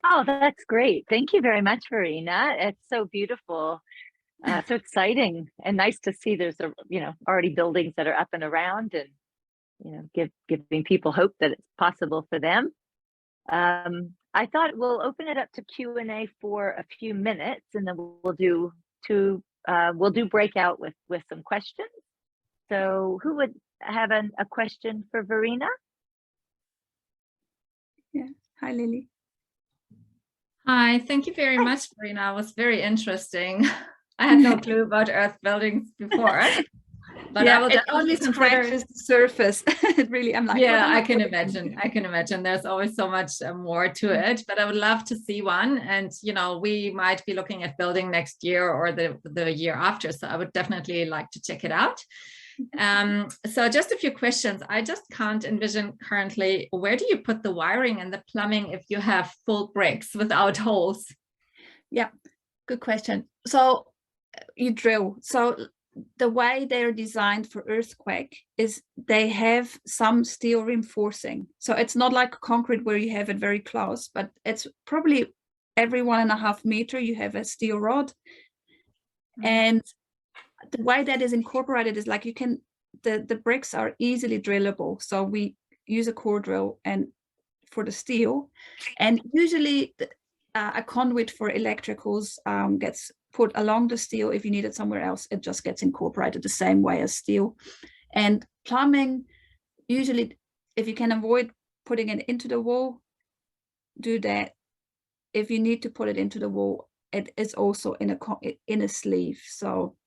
Oh, that's great. Thank you very much, Verena. It's so beautiful, so exciting, and nice to see there's already buildings that are up and around, and giving people hope that it's possible for them. I thought we'll open it up to Q&A for a few minutes, and then we'll do breakout with some questions. So who would have a question for Verena? Yeah. Hi, Lily. Hi, thank you very much, Verena. It was very interesting. I had no clue about earth buildings before. But yeah, I will it only scratches the surface. It really, I'm like, yeah, I can imagine. I can imagine. There's always so much more to it. But I would love to see one. And we might be looking at building next year or the year after. So I would definitely like to check it out. So just a few questions. I just can't envision currently, where do you put the wiring and the plumbing if you have full bricks without holes? Yeah, good question. So you drill. So the way they're designed for earthquake is they have some steel reinforcing. So it's not like concrete where you have it very close, but it's probably every 1.5 meters you have a steel rod. And the way that is incorporated is like the bricks are easily drillable. So we use a core drill and for the steel, and usually a conduit for electricals gets put along the steel. If you need it somewhere else, it just gets incorporated the same way as steel. And plumbing, usually if you can avoid putting it into the wall, do that. If you need to put it into the wall, it is also in a sleeve. So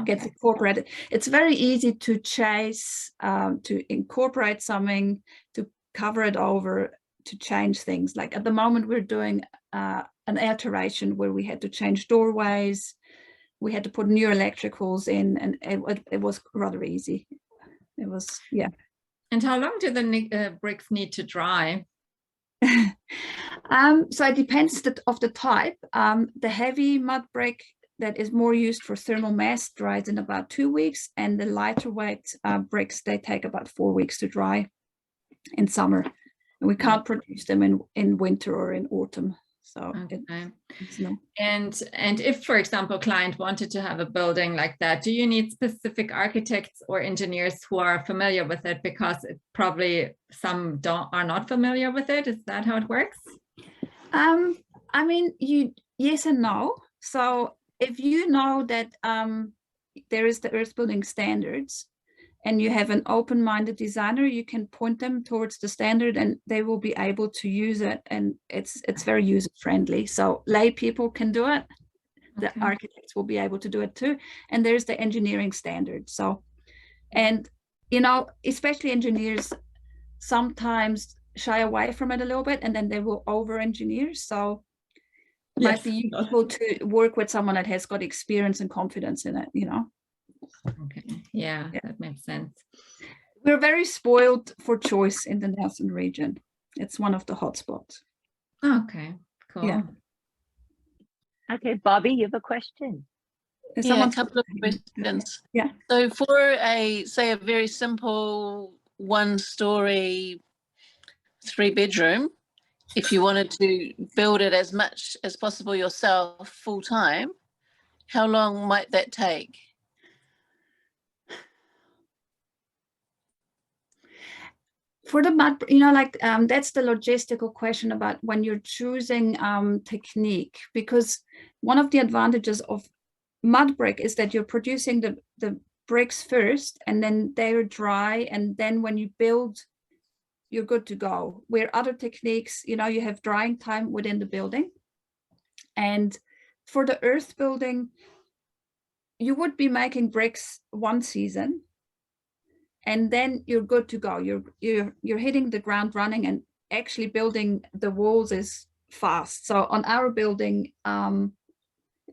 gets incorporated. It's very easy to chase, to incorporate something, to cover it over, to change things. Like at the moment, we're doing an alteration where we had to change doorways, we had to put new electricals in, and it was rather easy. It was, yeah. And how long do the bricks need to dry? So it depends of the type. The heavy mud brick that is more used for thermal mass dries in about 2 weeks, and the lighter weight bricks, they take about 4 weeks to dry in summer. And we can't produce them in winter or in autumn. So no. And if, for example, a client wanted to have a building like that, do you need specific architects or engineers who are familiar with it? Because probably some are not familiar with it. Is that how it works? I mean, yes and no. So if you know that there is the earth building standards and you have an open-minded designer, you can point them towards the standard and they will be able to use it, and it's very user-friendly. So lay people can do it. The architects will be able to do it too. And there's the engineering standard. So, and especially engineers sometimes shy away from it a little bit, and then they will over-engineer. So it might be useful to work with someone that has got experience and confidence in it, Okay, yeah, that makes sense. We're very spoiled for choice in the Nelson region. It's one of the hotspots. Okay, cool. Yeah. Okay, Bobby, you have a question? Yeah, a couple of questions. Yeah. So for say a very simple 1-story 3-bedroom, if you wanted to build it as much as possible yourself full time, how long might that take? For the mud, that's the logistical question about when you're choosing technique, because one of the advantages of mud brick is that you're producing the bricks first, and then they're dry, and then when you build, you're good to go. Where other techniques, you have drying time within the building. And for the earth building, you would be making bricks one season, and then you're good to go. You're hitting the ground running, and actually building the walls is fast. So on our building, it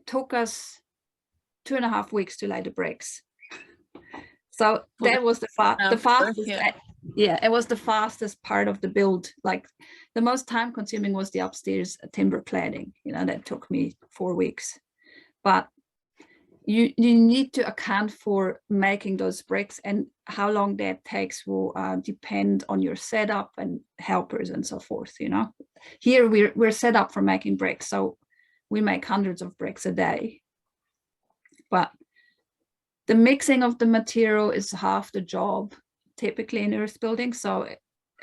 took us 2.5 weeks to lay the bricks. So that was the fastest. Yeah, it was the fastest part of the build. Like the most time consuming was the upstairs timber cladding. That took me 4 weeks. But you need to account for making those bricks, and how long that takes will depend on your setup and helpers and so forth. You know, here we're set up for making bricks, so we make hundreds of bricks a day. But the mixing of the material is half the job, typically in earth building. So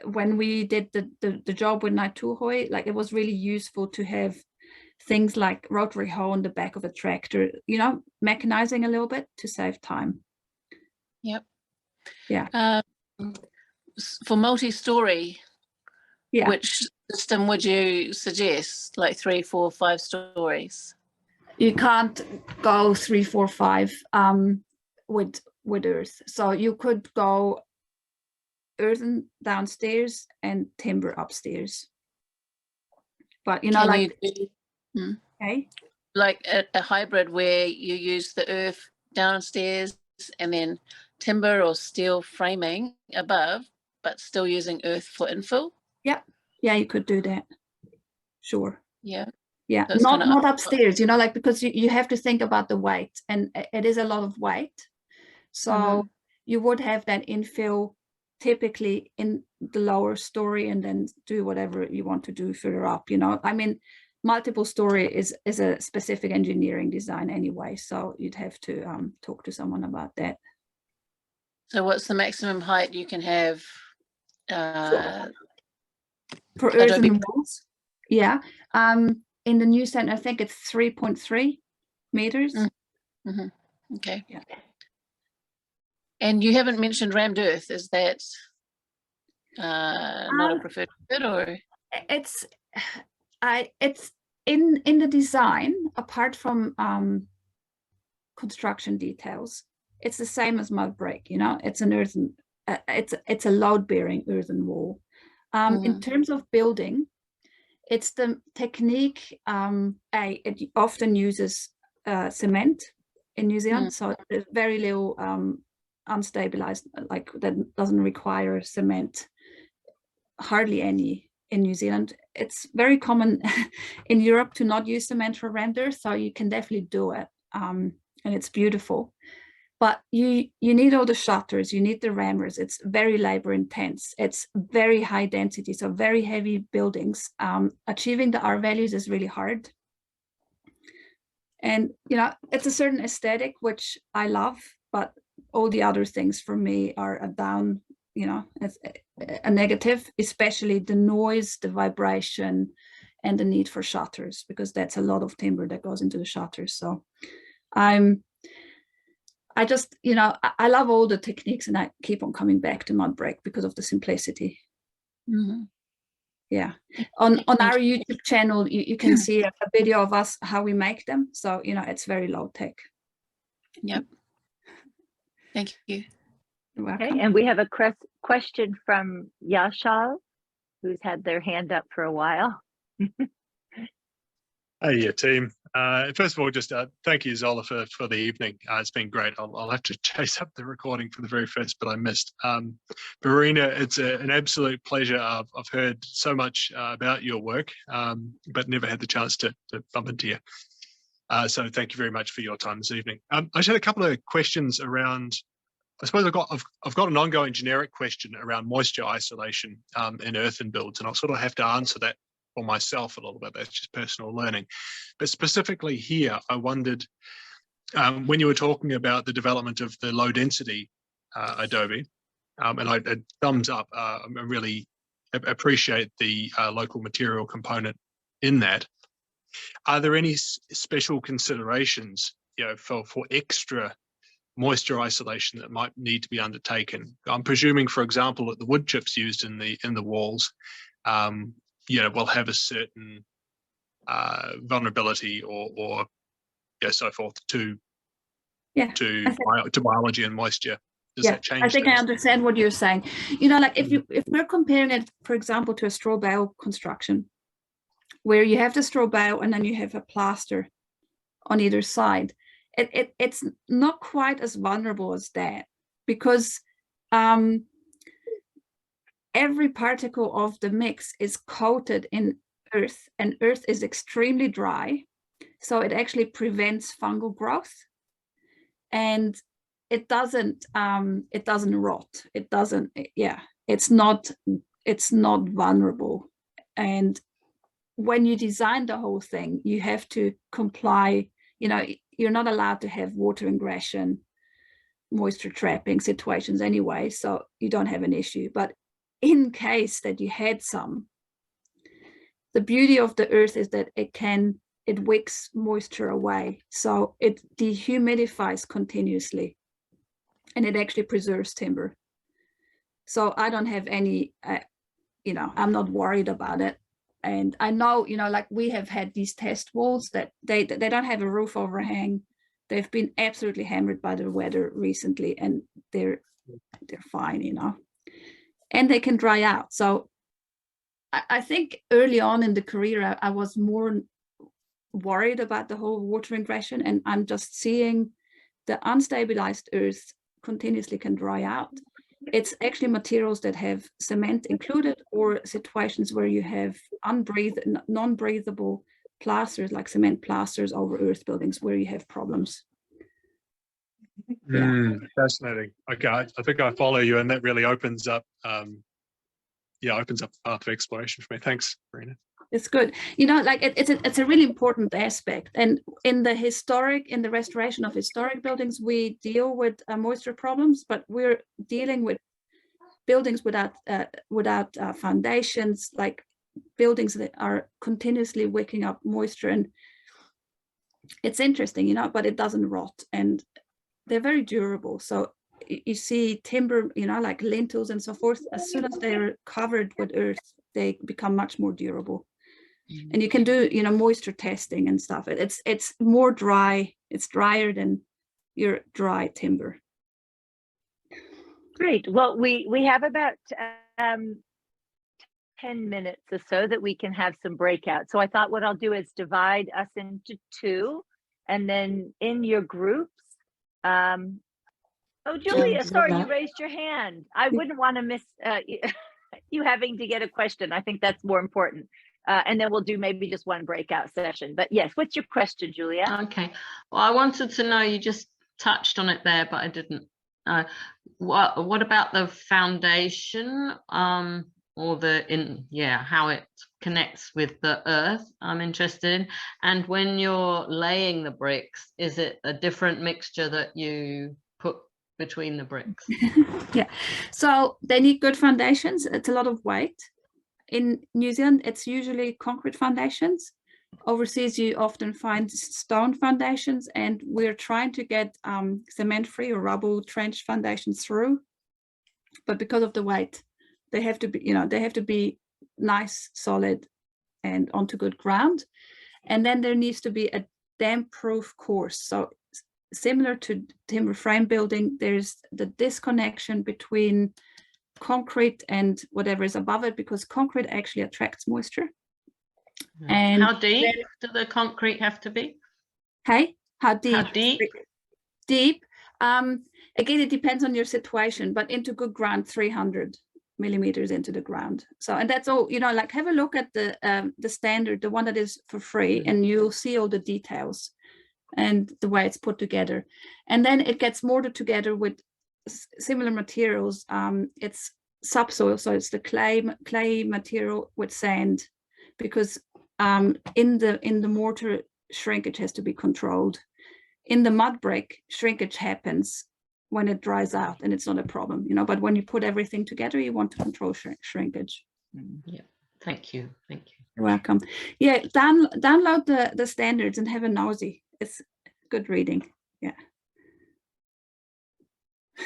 when we did the job with Naituhoi, like it was really useful to have things like rotary hoe on the back of a tractor, you know, mechanizing a little bit to save time. Yep. Yeah. For multi-story, Yeah. which system would you suggest? Like 3, 4, 5 stories? You can't go 3, 4, 5 with earth. So you could go earthen downstairs and timber upstairs. But you know, Can like you do, okay, like a hybrid where you use the earth downstairs and then timber or steel framing above, but still using earth for infill? yeah, you could do that. Sure. Yeah. Yeah, That's not upstairs, you know, like, because you have to think about the weight, and it is a lot of weight. So you would have that infill typically in the lower story, and then do whatever you want to do further up, you know. I mean, multiple story is a specific engineering design anyway, so you'd have to talk to someone about that. So what's the maximum height you can have? For earthen walls, yeah. In the new center, I think it's 3.3 meters. Okay. Yeah. And you haven't mentioned rammed earth. Is that not a preferred method, or? It's in the design, apart from construction details, it's the same as mud brick, you know. It's an earthen, it's a load-bearing earthen wall. In terms of building, it's the technique. It often uses cement in New Zealand, so there's very little unstabilized, like that doesn't require cement, hardly any in New Zealand. It's very common in Europe to not use cement for render, so you can definitely do it, and it's beautiful. But you need all the shutters, you need the rammers. It's very labor intense. It's very high density, so very heavy buildings. Achieving the R values is really hard. And, you know, it's a certain aesthetic, which I love, but all the other things for me are a down, you know, it's a negative, especially the noise, the vibration, and the need for shutters, because that's a lot of timber that goes into the shutters. So I just, you know, I love all the techniques, and I keep on coming back to mud brick because of the simplicity. Yeah. On our YouTube channel, you can see a video of us, how we make them. So, you know, it's very low tech. Yep. Thank you. You're welcome. Okay, and we have a question from Yashal, who's had their hand up for a while. Hey, yeah, team. First of all, just thank you, Zola, for the evening. It's been great. I'll have to chase up the recording for the very first, but I missed. Verena, it's an absolute pleasure. I've heard so much about your work, but never had the chance to bump into you. So thank you very much for your time this evening. I just had a couple of questions around. I suppose I've got an ongoing generic question around moisture isolation in earthen builds, and I'll sort of have to answer that for myself a little bit. That's just personal learning. But specifically here, I wondered, when you were talking about the development of the low density adobe, and I thumbs up, I really appreciate the local material component in that. Are there any special considerations, you know, for extra moisture isolation that might need to be undertaken? I'm presuming, for example, that the wood chips used in the walls, you know, will have a certain vulnerability or so forth to biology and moisture. Does that change? I think things? I understand what you're saying. You know, like if we're comparing it, for example, to a straw bale construction, where you have the straw bale and then you have a plaster on either side, it's not quite as vulnerable as that, because every particle of the mix is coated in earth, and earth is extremely dry, so it actually prevents fungal growth. and it doesn't rot. It doesn't, yeah, it's not vulnerable. And when you design the whole thing, you have to comply, you know, you're not allowed to have water ingression, moisture trapping situations anyway, so you don't have an issue. But in case that you had some, the beauty of the earth is that it wicks moisture away, so it dehumidifies continuously, and it actually preserves timber. So I don't have any, you know, I'm not worried about it. And I know, you know, like we have had these test walls that they don't have a roof overhang. They've been absolutely hammered by the weather recently, and they're fine, you know, and they can dry out. So I think early on in the career, I was more worried about the whole water ingression, and I'm just seeing the unstabilized earth continuously can dry out. It's actually materials that have cement included, or situations where you have non-breathable plasters, like cement plasters over earth buildings, where you have problems. Fascinating. Okay, I think I follow you, and that really opens up, opens up the path of exploration for me. Thanks, Verena. It's good, you know, like it's a really important aspect. And in the restoration of historic buildings, we deal with moisture problems, but we're dealing with buildings without foundations, like buildings that are continuously wicking up moisture. And it's interesting, you know, but it doesn't rot, and they're very durable. So you see timber, you know, like lintels and so forth, as soon as they're covered with earth, they become much more durable. And you can do, you know, moisture testing and stuff. It's more dry. It's drier than your dry timber. Great. Well, we have about 10 minutes or so that we can have some breakout. So I thought what I'll do is divide us into two, and then in your groups. Oh, Julia, sorry, you raised your hand. I wouldn't want to miss you having to get a question. I think that's more important. And then we'll do maybe just one breakout session. But yes, what's your question, Julia? Okay. Well, I wanted to know, you just touched on it there, but I didn't. What about the foundation, or how it connects with the earth? I'm interested in. And when you're laying the bricks, is it a different mixture that you put between the bricks? Yeah, so they need good foundations. It's a lot of weight. In New Zealand, it's usually concrete foundations. Overseas, you often find stone foundations, and we're trying to get cement-free or rubble trench foundations through. But because of the weight, they have to be, you know, they have to be nice, solid, and onto good ground. And then there needs to be a damp-proof course. So similar to timber frame building, there's the disconnection between concrete and whatever is above it, because concrete actually attracts moisture. And how deep do the concrete have to be? Hey, how deep? How deep? Deep. Again, it depends on your situation, but into good ground, 300 millimeters into the ground. So, and that's all, you know, like have a look at the standard, the one that is for free, and you'll see all the details and the way it's put together. And then it gets mortared together with similar materials. It's subsoil, so it's the clay material with sand, because in the mortar, shrinkage has to be controlled. In the mud brick, shrinkage happens when it dries out, and it's not a problem, you know, but when you put everything together, you want to control shrinkage. Yeah, thank you. You're welcome. Yeah, download the standards and have a nosy. It's good reading. Yeah.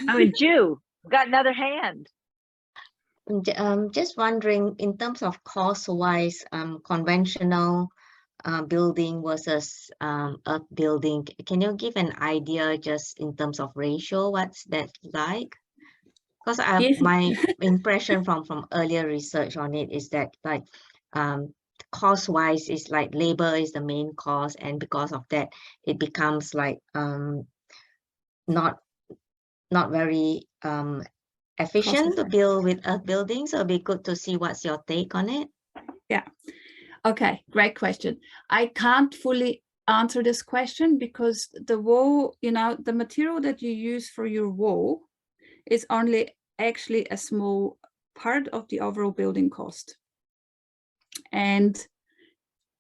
Oh, and Ju, got another hand. Just wondering, in terms of cost-wise, conventional building versus earth building, can you give an idea just in terms of ratio, what's that like? Because my impression from earlier research on it is that, like, cost-wise is like labor is the main cost, and because of that it becomes like not very efficient to build with earth buildings. So it'd be good to see what's your take on it. Yeah. Okay, great question. I can't fully answer this question because the wall, you know, the material that you use for your wall is only actually a small part of the overall building cost. And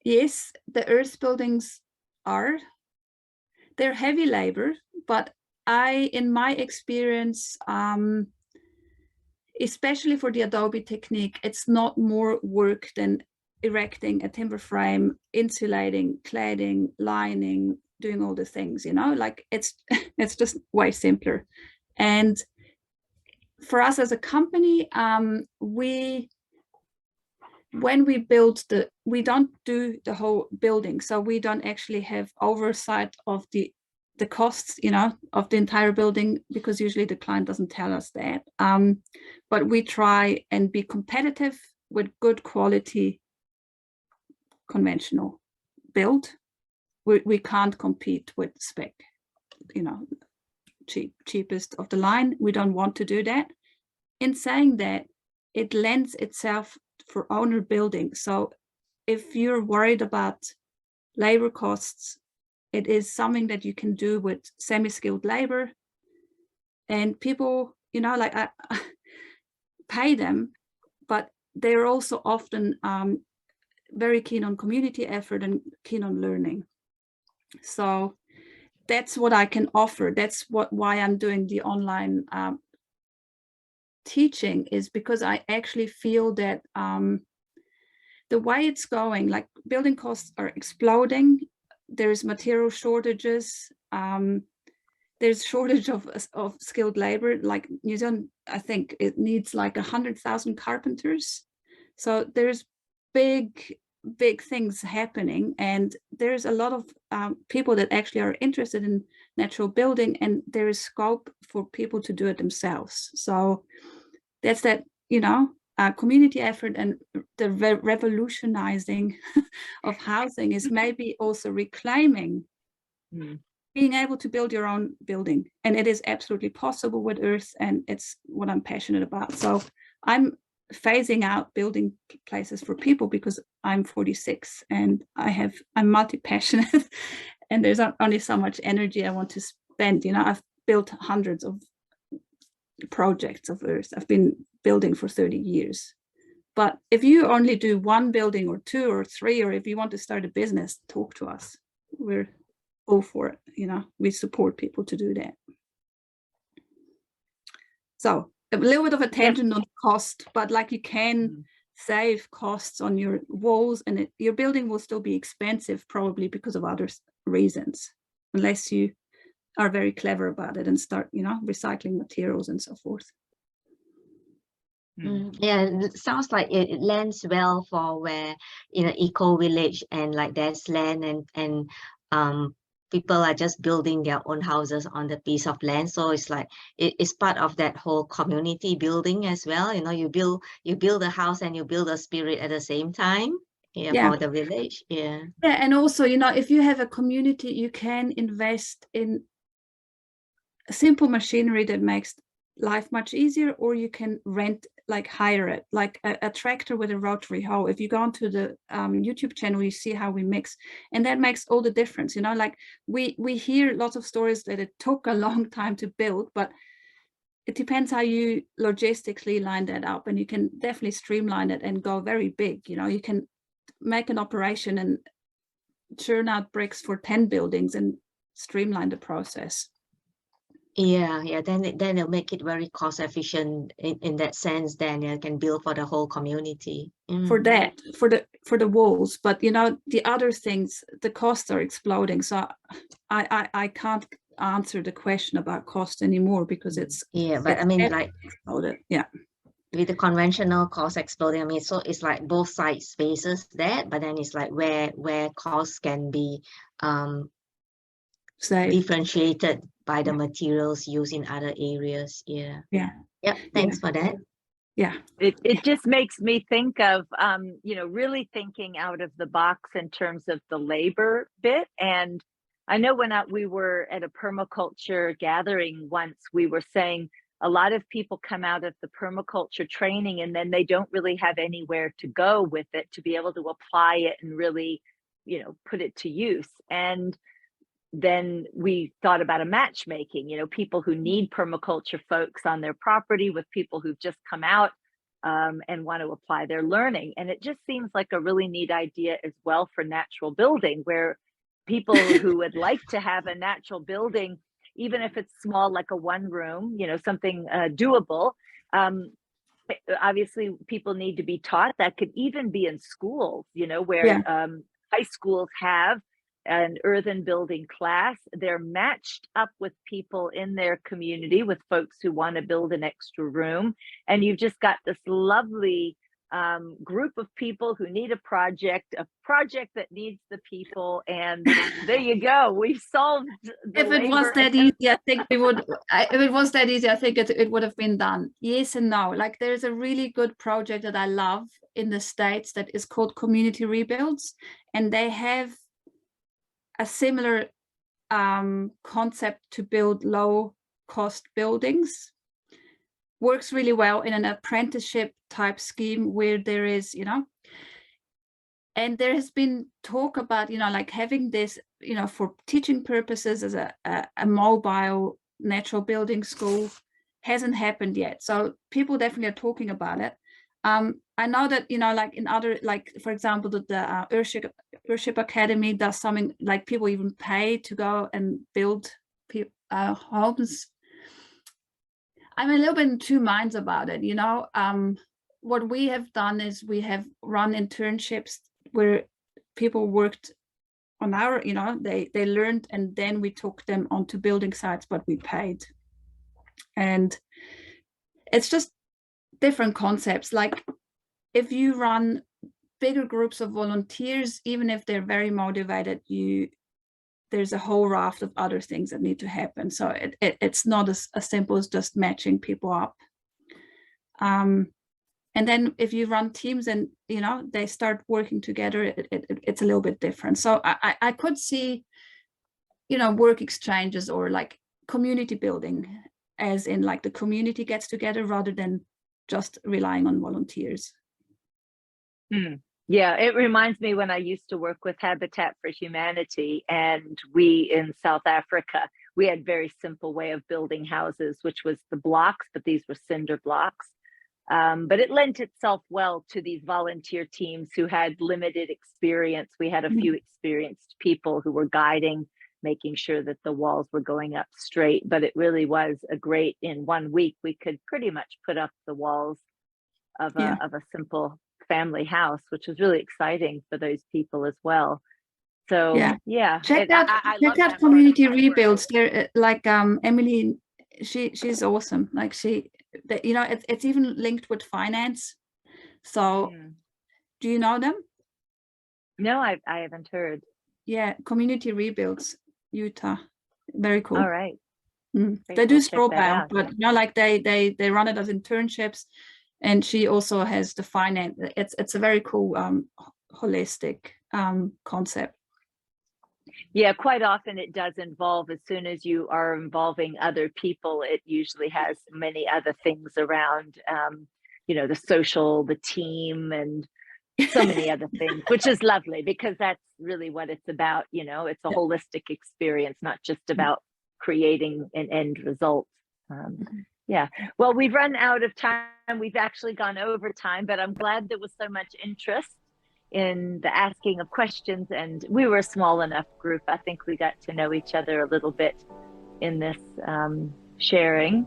yes, the earth buildings they're heavy labor, but in my experience, especially for the Adobe technique, it's not more work than erecting a timber frame, insulating, cladding, lining, doing all the things, you know, like it's just way simpler. And for us as a company, when we build we don't do the whole building, so we don't actually have oversight of the costs, you know, of the entire building, because usually the client doesn't tell us that. But we try and be competitive with good quality conventional build. We can't compete with spec, you know, cheapest of the line. We don't want to do that. In saying that, it lends itself for owner building. So if you're worried about labor costs, it is something that you can do with semi-skilled labor, and people, you know, like I pay them, but they're also often very keen on community effort and keen on learning. So that's what I can offer. That's why I'm doing the online teaching, is because I actually feel that the way it's going, like building costs are exploding. There's material shortages. There's shortage of skilled labor. Like New Zealand, I think it needs like 100,000 carpenters. So there's big things happening, and there's a lot of people that actually are interested in natural building, and there is scope for people to do it themselves. So that's that, you know, community effort, and the revolutionizing of housing is maybe also reclaiming being able to build your own building. And it is absolutely possible with earth, and it's what I'm passionate about. So I'm phasing out building places for people because I'm 46 and I'm multi-passionate and there's only so much energy I want to spend. You know, I've built hundreds of projects of earth. I've been building for 30 years. But if you only do one building or two or three, or if you want to start a business, talk to us. We're all for it. You know, we support people to do that. So a little bit of a tangent on cost, but like you can save costs on your walls, and your building will still be expensive probably because of other reasons, unless you are very clever about it and start, you know, recycling materials and so forth. Yeah, it sounds like it lends well for where, you know, eco village, and like there's land and people are just building their own houses on the piece of land. So it's like it's part of that whole community building as well. You know, you build a house and you build a spirit at the same time. Yeah, for the village. Yeah, and also, you know, if you have a community, you can invest in simple machinery that makes life much easier, or you can rent, like hire it, like a tractor with a rotary hoe. If you go onto the YouTube channel, you see how we mix, and that makes all the difference. You know, like we hear lots of stories that it took a long time to build, but it depends how you logistically line that up, and you can definitely streamline it and go very big. You know, you can make an operation and churn out bricks for 10 buildings and streamline the process. Yeah, then it'll make it very cost efficient in that sense. Then you can build for the whole community. For that, for the walls, but you know, the other things, the costs are exploding. So I can't answer the question about cost anymore, because it's but I mean, like exploded. With the conventional cost exploding, I mean, so it's like both sides faces that, but then it's like where costs can be differentiated by the materials used in other areas. Thanks for that. It just makes me think of you know, really thinking out of the box in terms of the labor bit. And I know when we were at a permaculture gathering once, we were saying a lot of people come out of the permaculture training and then they don't really have anywhere to go with it to be able to apply it and really put it to use. And then we thought about a matchmaking, people who need permaculture folks on their property with people who've just come out and want to apply their learning. And it just seems like a really neat idea as well for natural building, where people who would like to have a natural building, even if it's small, like a one room, something doable. Obviously, people need to be taught. That could even be in schools, where high schools have an earthen building class. They're matched up with people in their community, with folks who want to build an extra room. And you've just got this lovely group of people who need a project that needs the people. And there you go. We've solved the If it was labor that easy, I think we would. If it was that easy, I think it would have been done. Yes and no. Like, there's a really good project that I love in the States that is called Community Rebuilds, and they have a similar concept to build low-cost buildings. Works really well in an apprenticeship type scheme where there is, and there has been talk about, like having this, for teaching purposes as a mobile natural building school. Hasn't happened yet. So people definitely are talking about it. I know that, like in other, like, for example, the Earthship Academy does something, like people even pay to go and build homes. I'm a little bit in two minds about it, what we have done is we have run internships where people worked on our, they learned, and then we took them onto building sites, but we paid. And it's just different concepts. Like, if you run bigger groups of volunteers, even if they're very motivated, there's a whole raft of other things that need to happen. So it's not as simple as just matching people up. And then if you run teams and, they start working together, it's a little bit different. So I could see, work exchanges or like community building, as in like the community gets together rather than just relying on volunteers. Yeah, it reminds me when I used to work with Habitat for Humanity, and we in South Africa, we had very simple way of building houses, which was the blocks, but these were cinder blocks. But it lent itself well to these volunteer teams who had limited experience. We had a few experienced people who were guiding, making sure that the walls were going up straight. But it really was in 1 week, we could pretty much put up the walls of a simple family house, which was really exciting for those people as well. So check out Community Rebuilds. They're like Emily, she's awesome. Like it's even linked with finance. So do you know them? No, I haven't heard. Yeah, Community Rebuilds, Utah. Very cool. All right. They do Strawbell, but like they run it as internships, and she also has the finance. It's a very cool holistic concept. Yeah, quite often it does involve, as soon as you are involving other people, it usually has many other things around, the social, the team, and so many other things, which is lovely, because that's really what it's about. It's a holistic experience, not just about creating an end result. Yeah, well, we've run out of time. We've actually gone over time, but I'm glad there was so much interest in the asking of questions, and we were a small enough group. I think we got to know each other a little bit in this sharing.